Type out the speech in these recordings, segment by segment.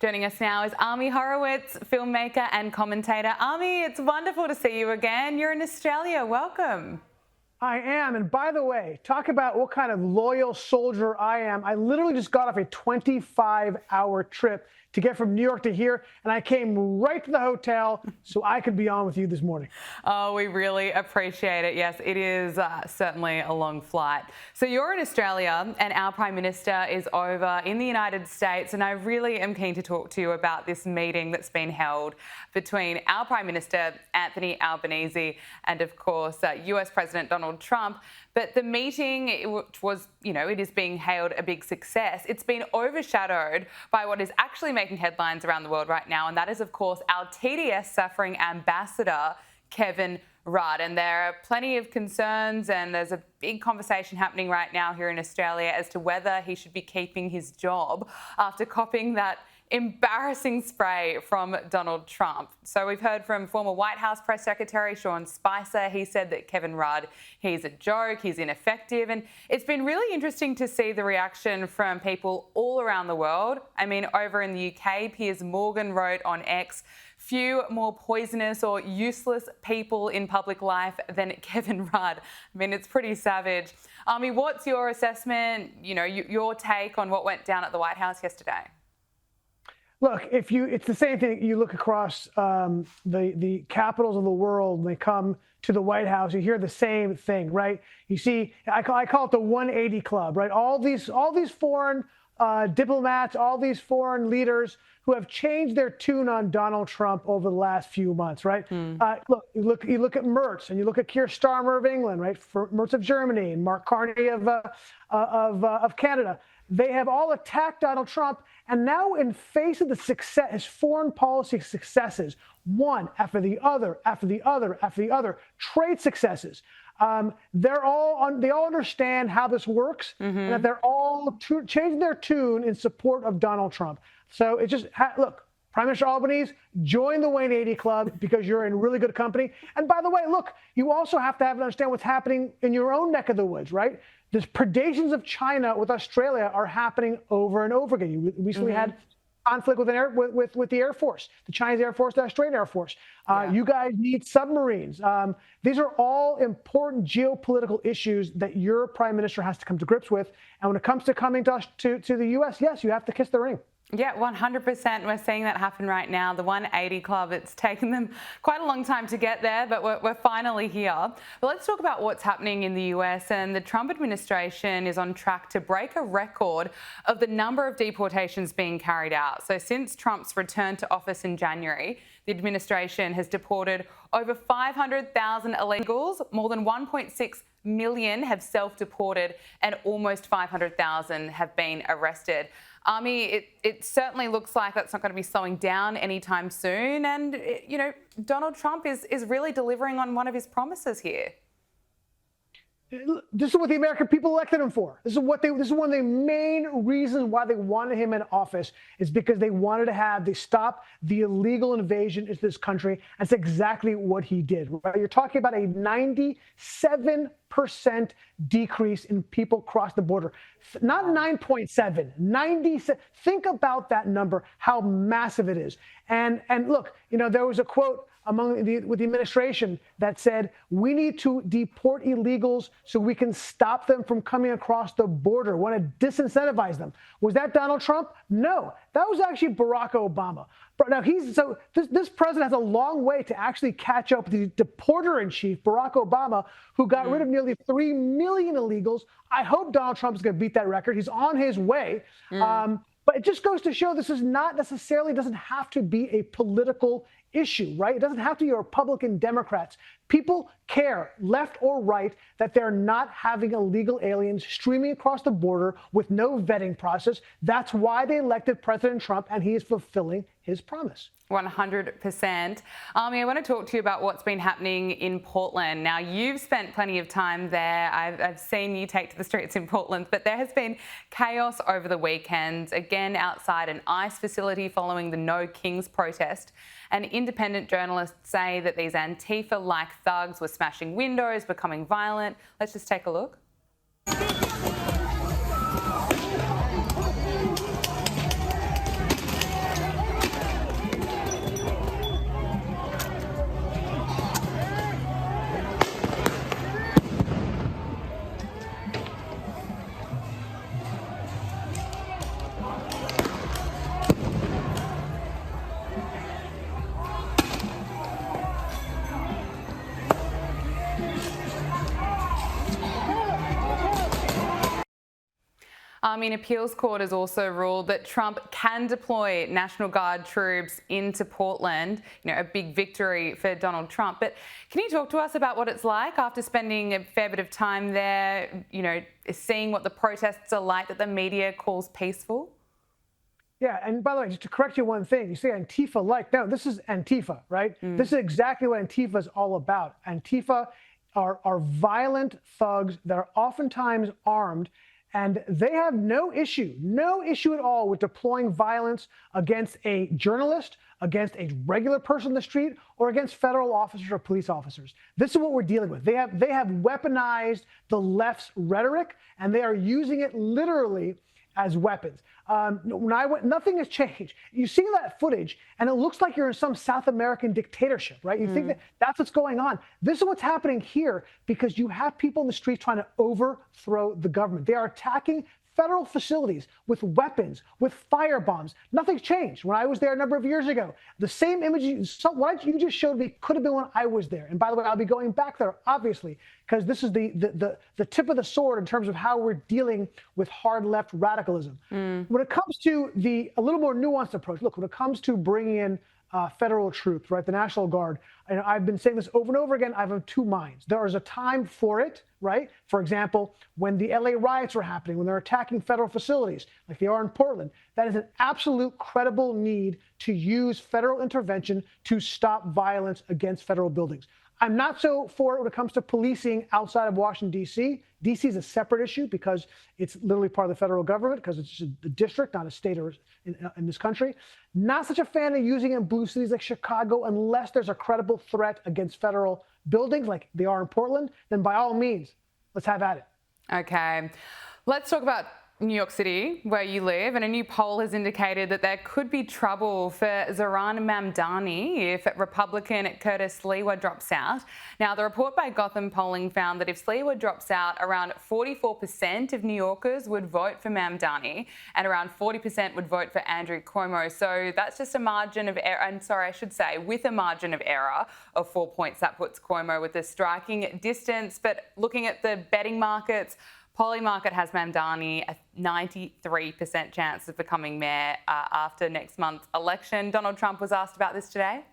Joining us now is Ami Horowitz, filmmaker and commentator. Ami, it's wonderful to see you again. You're in Australia. Welcome. I am. And by the way, talk about what kind of loyal soldier I am. I literally just got off a 25-hour trip to get from New York to here, and I came right to the hotel so I could be on with you this morning. Oh, we really appreciate it. Yes, it is certainly a long flight. So you're in Australia and our Prime Minister is over in the United States, and I really am keen to talk to you about this meeting that's been held between our Prime Minister Anthony Albanese and, of course, US President Donald Trump. But the meeting, which was, it is being hailed a big success. It's been overshadowed by what is actually making headlines around the world right now, and that is, of course, our TDS suffering ambassador, Gavin Rudd. And there are plenty of concerns, and there's a big conversation happening right now here in Australia as to whether he should be keeping his job after copying that embarrassing spray from Donald Trump. So we've heard from former White House Press Secretary Sean Spicer. He said that Gavin Rudd, he's a joke, he's ineffective. And it's been really interesting to see the reaction from people all around the world. I mean, over in the UK, Piers Morgan wrote on X, few more poisonous or useless people in public life than Gavin Rudd. I mean, it's pretty savage. Ami, what's your assessment, your take on what went down at the White House yesterday? Look, it's the same thing. You look across the capitals of the world, and they come to the White House, you hear the same thing, right? You see, I call it the 180 Club, right? All these foreign diplomats, all these foreign leaders who have changed their tune on Donald Trump over the last few months, right? Look, you look at Merz, and you look at Keir Starmer of England, right? Merz of Germany, and Mark Carney of Canada. They have all attacked Donald Trump, and now in face of the success, his foreign policy successes, one after the other, after the other, after the other, trade successes, they all understand how this works, and that they're all changing their tune in support of Donald Trump. So it just, look, Prime Minister Albanese, join the 180 Club because you're in really good company. And by the way, look, you also have to understand what's happening in your own neck of the woods, right? The predations of China with Australia are happening over and over again. You recently had conflict with the Air Force, the Chinese Air Force, the Australian Air Force. You guys need submarines. These are all important geopolitical issues that your Prime Minister has to come to grips with. And when it comes to coming to the U.S., yes, you have to kiss the ring. Yeah, 100%. We're seeing that happen right now. The 180 Club, it's taken them quite a long time to get there, but we're finally here. But let's talk about what's happening in the US. And the Trump administration is on track to break a record of the number of deportations being carried out. So since Trump's return to office in January, the administration has deported over 500,000 illegals, more than 1.6 million have self-deported, and almost 500,000 have been arrested. Ami, it certainly looks like that's not going to be slowing down anytime soon. And, Donald Trump is really delivering on one of his promises here. This is what the American people elected him for. This is one of the main reasons why they wanted him in office, is because they wanted to stop the illegal invasion into this country. That's exactly what he did. Right? You're talking about a 97% decrease in people cross the border. Not 9.7, 97. Think about that number, how massive it is. And look, there was a quote with the administration that said, we need to deport illegals so we can stop them from coming across the border. Want to disincentivize them. Was that Donald Trump? No, that was actually Barack Obama. But now this president has a long way to actually catch up with the deporter-in-chief, Barack Obama, who got rid of nearly 3 million illegals. I hope Donald Trump is going to beat that record. He's on his way. But it just goes to show this is not necessarily, doesn't have to be a political issue, right? It doesn't have to be Republican, Democrats. People care, left or right, that they're not having illegal aliens streaming across the border with no vetting process. That's why they elected President Trump, and he is fulfilling his promise. 100%. Ami, I want to talk to you about what's been happening in Portland. Now, you've spent plenty of time there. I've seen you take to the streets in Portland, but there has been chaos over the weekend, again outside an ICE facility following the No Kings protest. And independent journalists say that these Antifa-like thugs were smashing windows, becoming violent. Let's just take a look. I mean, appeals court has also ruled that Trump can deploy National Guard troops into Portland, a big victory for Donald Trump. But can you talk to us about what it's like after spending a fair bit of time there, seeing what the protests are like that the media calls peaceful? Yeah, and by the way, just to correct you one thing, you say Antifa no, this is Antifa, right? This is exactly what Antifa is all about. Antifa are violent thugs that are oftentimes armed, and they have no issue at all with deploying violence against a journalist, against a regular person in the street, or against federal officers or police officers. This is what we're dealing with. They have weaponized the left's rhetoric, and they are using it literally as weapons. When I went, nothing has changed. You see that footage, and it looks like you're in some South American dictatorship, right? You think that that's what's going on. This is what's happening here because you have people in the streets trying to overthrow the government. They are attacking federal facilities with weapons, with fire bombs. Nothing's changed. When I was there a number of years ago, the same image, what you just showed me could have been when I was there. And by the way, I'll be going back there, obviously, because this is the tip of the sword in terms of how we're dealing with hard left radicalism. When it comes to a little more nuanced approach, look, when it comes to bringing in federal troops, right, the National Guard, and I've been saying this over and over again, I'm of two minds. There is a time for it, right? For example, when the LA riots were happening, when they're attacking federal facilities, like they are in Portland, that is an absolute credible need to use federal intervention to stop violence against federal buildings. I'm not so for it when it comes to policing outside of Washington, D.C. D.C. is a separate issue because it's literally part of the federal government because it's just a district, not a state or in this country. Not such a fan of using it in blue cities like Chicago unless there's a credible threat against federal buildings like they are in Portland. Then by all means, let's have at it. Okay. Let's talk about New York City, where you live, and a new poll has indicated that there could be trouble for Zohran Mamdani if Republican Curtis Sliwa drops out. Now, the report by Gotham Polling found that if Sliwa drops out, around 44% of New Yorkers would vote for Mamdani, and around 40% would vote for Andrew Cuomo. So that's just a margin of error, and sorry, I should say, with a margin of error of 4 points, that puts Cuomo with a striking distance. But looking at the betting markets, Polymarket has Mamdani a 93% chance of becoming mayor after next month's election. Donald Trump was asked about this today.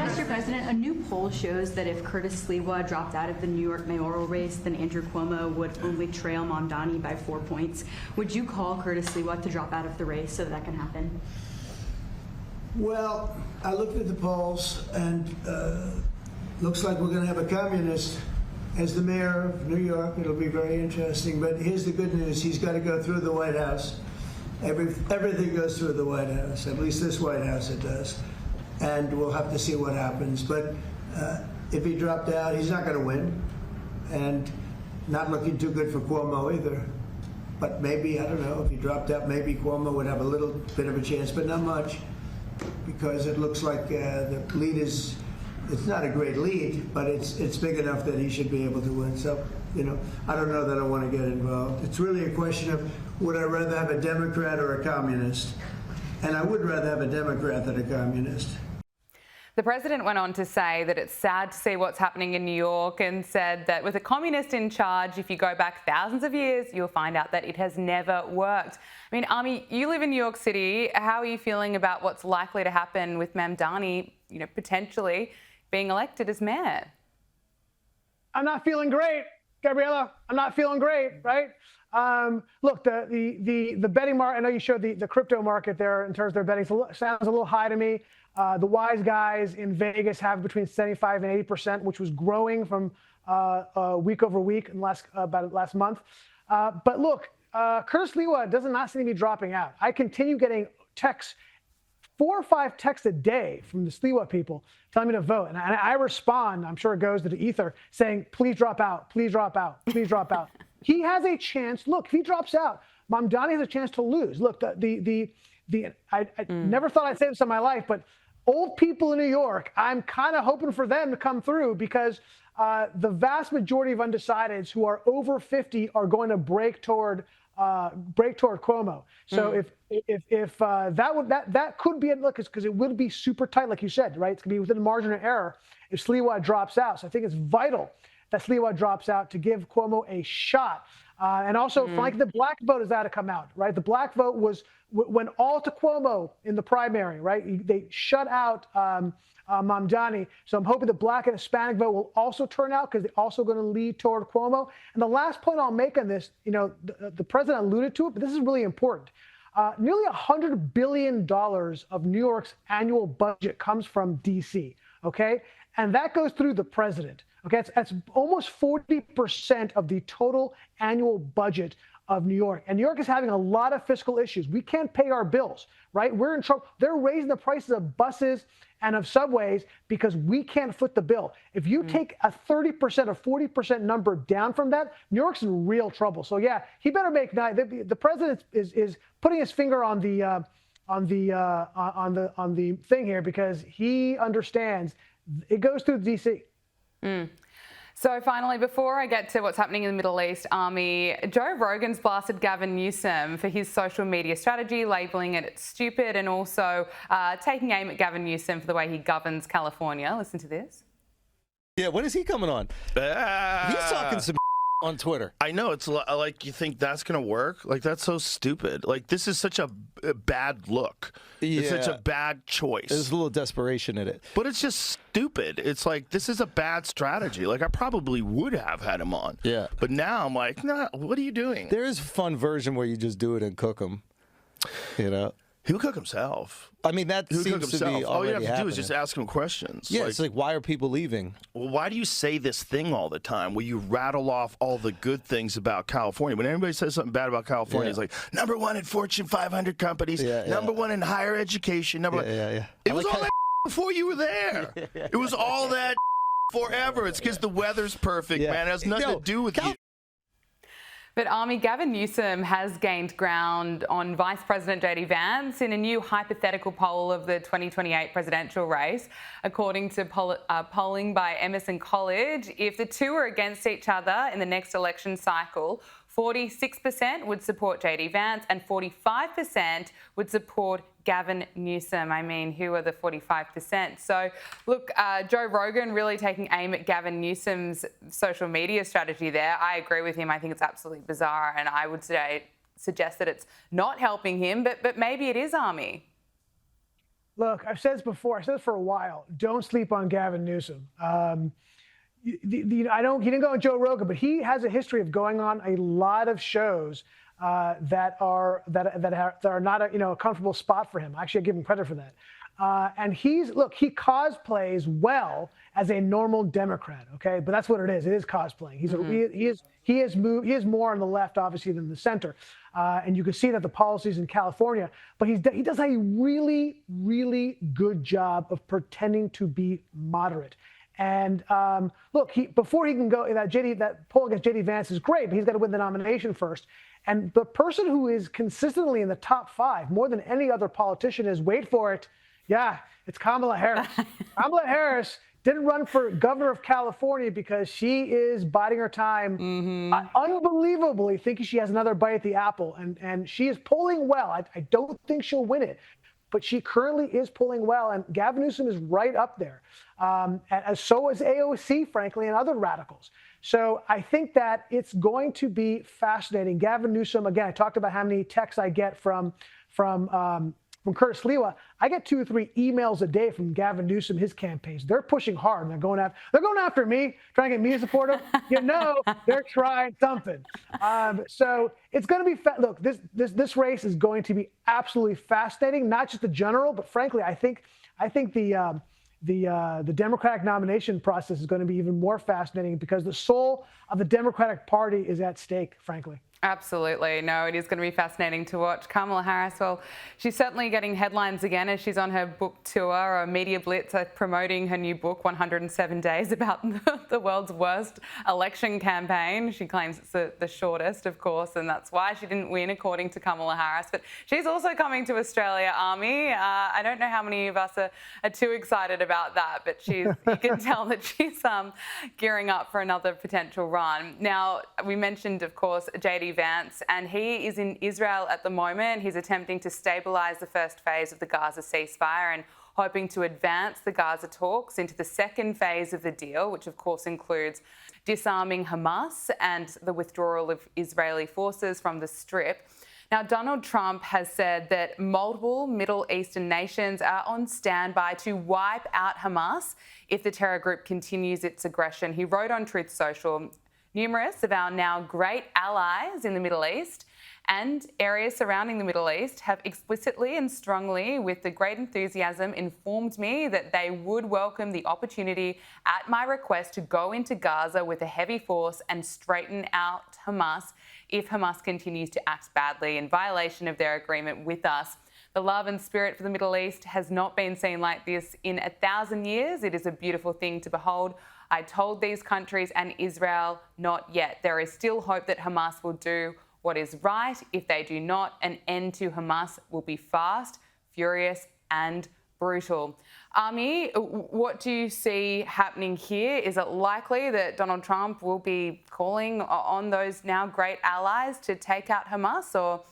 Mr. President, a new poll shows that if Curtis Sliwa dropped out of the New York mayoral race, then Andrew Cuomo would only trail Mamdani by 4 points. Would you call Curtis Sliwa to drop out of the race so that can happen? Well, I looked at the polls, and looks like we're going to have a communist as the mayor of New York. It'll be very interesting. But here's the good news. He's got to go through the White House. Everything goes through the White House, at least this White House it does. And we'll have to see what happens. But if he dropped out, he's not going to win. And not looking too good for Cuomo either. But maybe, I don't know, if he dropped out, maybe Cuomo would have a little bit of a chance, but not much. Because it looks like the lead is, it's not a great lead, but it's big enough that he should be able to win. So, I don't know that I want to get involved. It's really a question of, would I rather have a Democrat or a communist? And I would rather have a Democrat than a communist. The president went on to say that it's sad to see what's happening in New York and said that with a communist in charge, if you go back thousands of years, you'll find out that it has never worked. I mean, Ami, you live in New York City. How are you feeling about what's likely to happen with Mamdani, potentially being elected as mayor? I'm not feeling great, Gabriella. I'm not feeling great, right? Look, the betting market, I know you showed the crypto market there in terms of their betting. Sounds a little high to me. The wise guys in Vegas have between 75 and 80%, which was growing from week over week in about last month. But look, Curtis Sliwa does not seem to be dropping out. I continue getting texts, 4 or 5 texts a day from the Sliwa people telling me to vote. And I respond, I'm sure it goes to the ether, saying, please drop out, please drop out, please drop out. He has a chance. Look, if he drops out, Mamdani has a chance to lose. Look, I never thought I'd say this in my life, but old people in New York, I'm kind of hoping for them to come through because the vast majority of undecideds who are over 50 are going to break toward Cuomo. So if that could be a look, because it would be super tight, like you said, right? It's going to be within the margin of error if Sliwa drops out. So I think it's vital that Sliwa drops out to give Cuomo a shot. And also, like the black vote has got to come out, right? The black vote went all to Cuomo in the primary, right? They shut out Mamdani. So I'm hoping the black and Hispanic vote will also turn out because they're also going to lead toward Cuomo. And the last point I'll make on this, the president alluded to it, but this is really important. Nearly $100 billion of New York's annual budget comes from D.C., okay? And that goes through the president, okay? That's almost 40% of the total annual budget of New York. And New York is having a lot of fiscal issues. We can't pay our bills, right? We're in trouble. They're raising the prices of buses and of subways because we can't foot the bill. If you take a 30% or 40% number down from that, New York's in real trouble. So yeah, he better make the president is putting his finger on the thing here because he understands it goes through DC. So finally, before I get to what's happening in the Middle East, Ami, Joe Rogan's blasted Gavin Newsom for his social media strategy, labelling it stupid and also taking aim at Gavin Newsom for the way he governs California. Listen to this. Yeah, when is he coming on? He's talking some on Twitter. I know, it's like, you think that's going to work? Like, that's so stupid. Like, this is such a bad look. Yeah. It's such a bad choice. There's a little desperation in it. But it's just stupid. It's like, this is a bad strategy. Like, I probably would have had him on. Yeah. But now I'm like, nah, what are you doing? There is a fun version where you just do it and cook them, He'll cook himself. I mean, that seems to be already All you have to happening. do is just ask him questions. Yeah, it's like, why are people leaving? Well, why do you say this thing all the time where you rattle off all the good things about California? When anybody says something bad about California, it's like, #1 in Fortune 500 companies, #1 in higher education, #1. It was all that before you were there. It was all that forever. It's because the weather's perfect, man. It has nothing to do with you. But Ami, Gavin Newsom has gained ground on Vice President JD Vance in a new hypothetical poll of the 2028 presidential race. According to polling by Emerson College, if the two are against each other in the next election cycle, 46% would support JD Vance and 45% would support Gavin Newsom. I mean, who are the 45%? So, look, Joe Rogan really taking aim at Gavin Newsom's social media strategy there. I agree with him. I think it's absolutely bizarre, and I would suggest that it's not helping him, but maybe it is, Ami. Look, I've said this before. I've said this for a while. Don't sleep on Gavin Newsom. He didn't go on Joe Rogan, but he has a history of going on a lot of shows that are not a comfortable spot for him. Actually, I give him credit for that. And he cosplays well as a normal Democrat, okay? But that's what it is. It is cosplaying. He is more on the left, obviously, than the center. And you can see that the policies in California, but he does a really, really good job of pretending to be moderate. And look, before he can go, that poll against JD Vance is great, but he's got to win the nomination first. And the person who is consistently in the top 5 more than any other politician is, wait for it, it's Kamala Harris. Kamala Harris didn't run for governor of California because she is biding her time, unbelievably thinking she has another bite at the apple. And she is polling well. I don't think she'll win it, but she currently is polling well. And Gavin Newsom is right up there. And so is AOC, frankly, and other radicals. So I think that it's going to be fascinating. Gavin Newsom, again, I talked about how many texts I get from Curtis Lewa. I get 2 or 3 emails a day from Gavin Newsom, his campaigns. They're pushing hard. And they're going after me, trying to get me to support him. They're trying something. So it's going to be look. This race is going to be absolutely fascinating. Not just the general, but frankly, I think the Democratic nomination process is going to be even more fascinating because the soul of the Democratic Party is at stake, frankly. Absolutely. No, it is going to be fascinating to watch. Kamala Harris, well, she's certainly getting headlines again as she's on her book tour, or media blitz, promoting her new book, 107 Days, about the world's worst election campaign. She claims it's the shortest, of course, and that's why she didn't win, according to Kamala Harris. But she's also coming to Australia, Ami. I don't know how many of us are too excited about that, but you can tell that she's gearing up for another potential run. Now, we mentioned, of course, JD Vance, and he is in Israel at the moment. He's attempting to stabilise the first phase of the Gaza ceasefire and hoping to advance the Gaza talks into the second phase of the deal, which of course includes disarming Hamas and the withdrawal of Israeli forces from the Strip. Now, Donald Trump has said that multiple Middle Eastern nations are on standby to wipe out Hamas if the terror group continues its aggression. He wrote on Truth Social, numerous of our now great allies in the Middle East and areas surrounding the Middle East have explicitly and strongly, with the great enthusiasm, informed me that they would welcome the opportunity at my request to go into Gaza with a heavy force and straighten out Hamas if Hamas continues to act badly in violation of their agreement with us. The love and spirit for the Middle East has not been seen like this in 1,000 years. It is a beautiful thing to behold. I told these countries and Israel, not yet. There is still hope that Hamas will do what is right. If they do not, an end to Hamas will be fast, furious, and brutal. Ami, what do you see happening here? Is it likely that Donald Trump will be calling on those now great allies to take out Hamas, or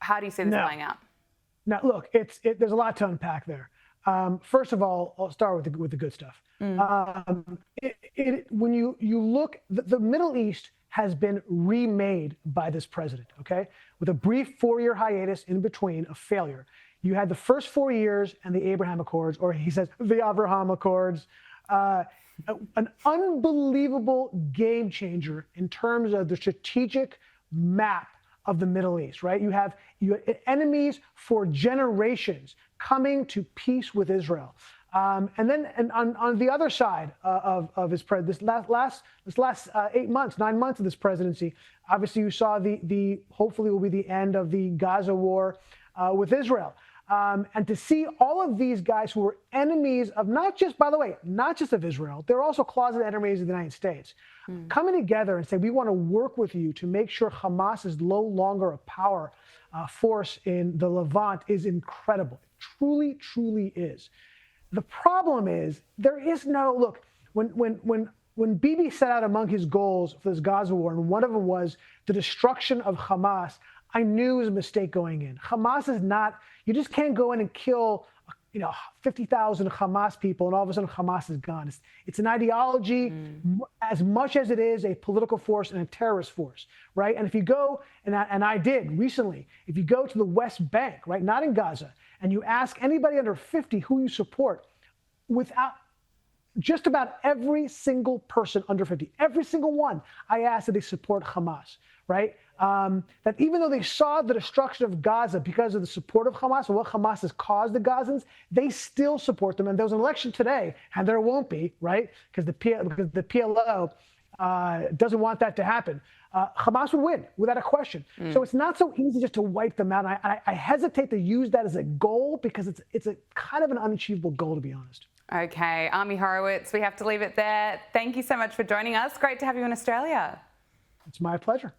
how do you see this playing out? Now, look, there's a lot to unpack there. First of all, I'll start with the good stuff. When you look, the Middle East has been remade by this president, okay? With a brief 4-year hiatus in between, a failure. You had the first 4 years and the Abraham Accords, or he says the Abraham Accords, an unbelievable game changer in terms of the strategic map of the Middle East, right? You have enemies for generations coming to peace with Israel. And then on the other side of his this last 9 months of this presidency, obviously you saw the hopefully will be the end of the Gaza war with Israel. And to see all of these guys who were enemies of not just of Israel, they're also closet enemies of the United States, coming together and say, we want to work with you to make sure Hamas is no longer a power force in the Levant is incredible. It truly, truly is. The problem is there is no, look, when Bibi set out among his goals for this Gaza war, and one of them was the destruction of Hamas, I knew it was a mistake going in. Hamas is not, you just can't go in and kill 50,000 Hamas people and all of a sudden Hamas is gone. It's an ideology as much as it is a political force and a terrorist force, right? And if you go, and I did recently, if you go to the West Bank, right, not in Gaza, and you ask anybody under 50 who you support, without just about every single person under 50, every single one, I asked that they support Hamas, right? That even though they saw the destruction of Gaza because of the support of Hamas and what Hamas has caused the Gazans, they still support them. And there was an election today, and there won't be, right? Because the PLO doesn't want that to happen. Hamas would win without a question. So it's not so easy just to wipe them out. I hesitate to use that as a goal because it's a kind of an unachievable goal, to be honest. Okay, Ami Horowitz, we have to leave it there. Thank you so much for joining us. Great to have you in Australia. It's my pleasure.